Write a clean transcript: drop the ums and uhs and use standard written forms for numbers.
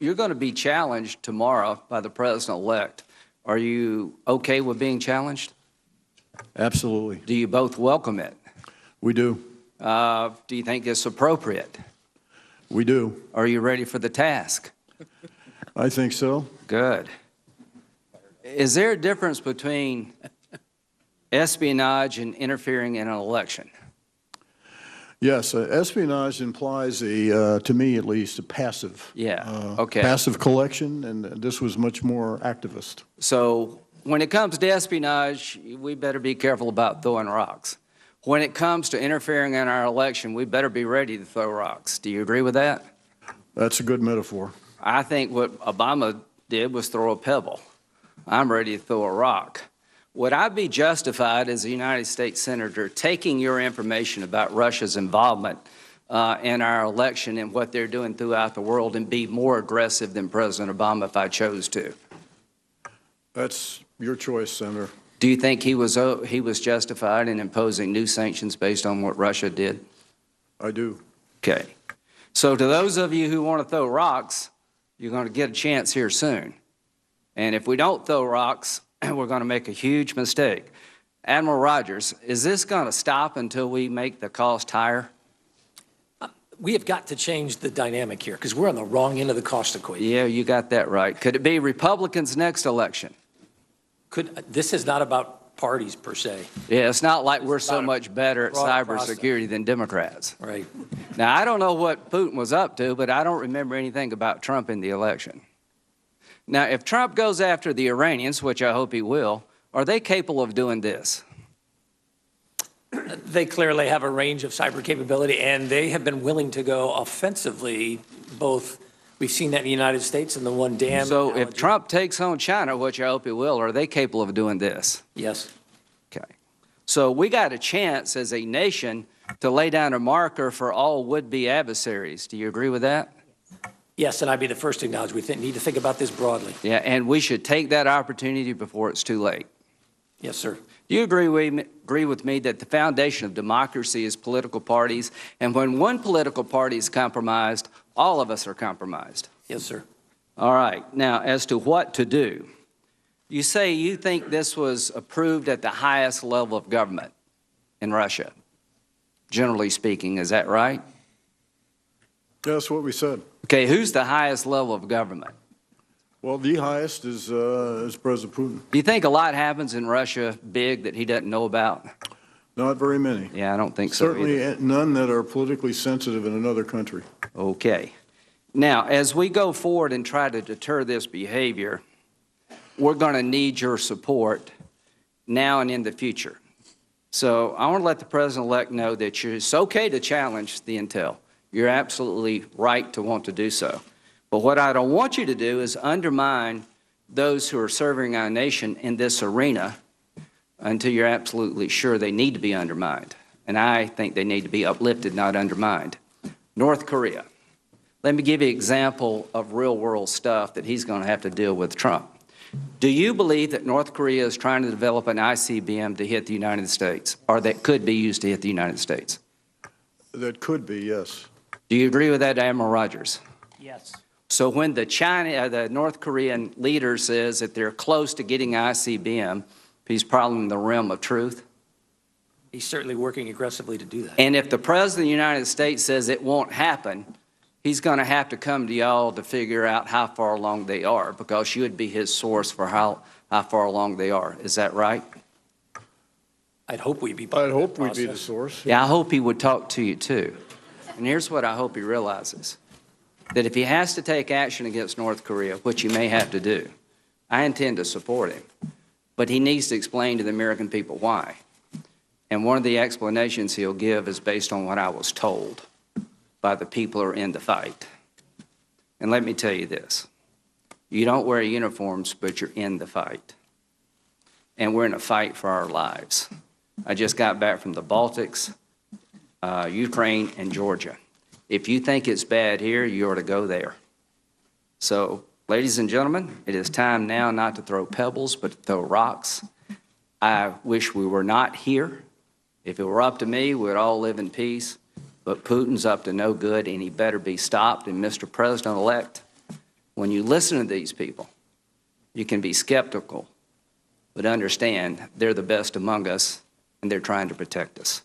you're going to be challenged tomorrow by the president-elect. Are you okay with being challenged? Absolutely. Do you both welcome it? We do. Do you think it's appropriate? We do. Are you ready for the task? I think so. Good. Is there a difference between espionage and interfering in an election? Yes, espionage implies to me at least, a passive. Passive collection, and this was much more activist. So when it comes to espionage, we better be careful about throwing rocks. When it comes to interfering in our election, we better be ready to throw rocks. Do you agree with that? That's a good metaphor. I think what Obama did was throw a pebble. I'm ready to throw a rock. Would I be justified as a United States Senator taking your information about Russia's involvement in our election and what they're doing throughout the world and be more aggressive than President Obama if I chose to? That's your choice, Senator. Do you think he was justified in imposing new sanctions based on what Russia did? I do. Okay. So to those of you who want to throw rocks, you're going to get a chance here soon. And if we don't throw rocks, we're going to make a huge mistake. Admiral Rogers, is this going to stop until we make the cost higher? We have got to change the dynamic here because we're on the wrong end of the cost equation. Yeah, you got that right. Could it be Republicans' next election? This is not about parties per se. Yeah, it's not like we're so much better at cybersecurity than Democrats. Right. Now, I don't know what Putin was up to, but I don't remember anything about Trump in the election. Now, if Trump goes after the Iranians, which I hope he will, are they capable of doing this? They clearly have a range of cyber capability, and they have been willing to go offensively. Both, we've seen that in the United States and the one dam. So if Trump takes on China, which I hope he will, are they capable of doing this? Yes. Okay. So we got a chance as a nation to lay down a marker for all would-be adversaries. Do you agree with that? Yes, and I'd be the first to acknowledge we need to think about this broadly. Yeah, and we should take that opportunity before it's too late. Yes, sir. Do you agree with me that the foundation of democracy is political parties, and when one political party is compromised, all of us are compromised? Yes, sir. All right. Now, as to what to do, you say you think this was approved at the highest level of government in Russia, generally speaking. Is that right? Yeah, that's what we said. Okay, who's the highest level of government? Well, the highest is President Putin. Do you think a lot happens in Russia big that he doesn't know about? Not very many. Yeah, I don't think so Certainly either. none that are politically sensitive in another country. Okay. Now, as we go forward and try to deter this behavior, we're going to need your support now and in the future. So I want to let the President-elect know that it's okay to challenge the intel. You're absolutely right to want to do so. But what I don't want you to do is undermine those who are serving our nation in this arena until you're absolutely sure they need to be undermined. And I think they need to be uplifted, not undermined. North Korea. Let me give you an example of real-world stuff that he's going to have to deal with Trump. Do you believe that North Korea is trying to develop an ICBM to hit the United States, or that could be used to hit the United States? That could be, yes. Do you agree with that, Admiral Rogers? Yes. So when the North Korean leader says that they're close to getting ICBM, he's probably in the realm of truth? He's certainly working aggressively to do that. And if the President of the United States says it won't happen, he's going to have to come to y'all to figure out how far along they are, because you would be his source for how far along they are. Is that right? I'd hope we'd be the source. Yeah, I hope he would talk to you too. And here's what I hope he realizes, that if he has to take action against North Korea, which he may have to do, I intend to support him. But he needs to explain to the American people why. And one of the explanations he'll give is based on what I was told by the people who are in the fight. And let me tell you this. You don't wear uniforms, but you're in the fight. And we're in a fight for our lives. I just got back from the Baltics, Ukraine, and Georgia. If you think it's bad here, you ought to go there. So, ladies and gentlemen, it is time now not to throw pebbles, but to throw rocks. I wish we were not here. If it were up to me, we'd all live in peace. But Putin's up to no good, and he better be stopped. And Mr. President-elect, when you listen to these people, you can be skeptical, but understand they're the best among us, and they're trying to protect us.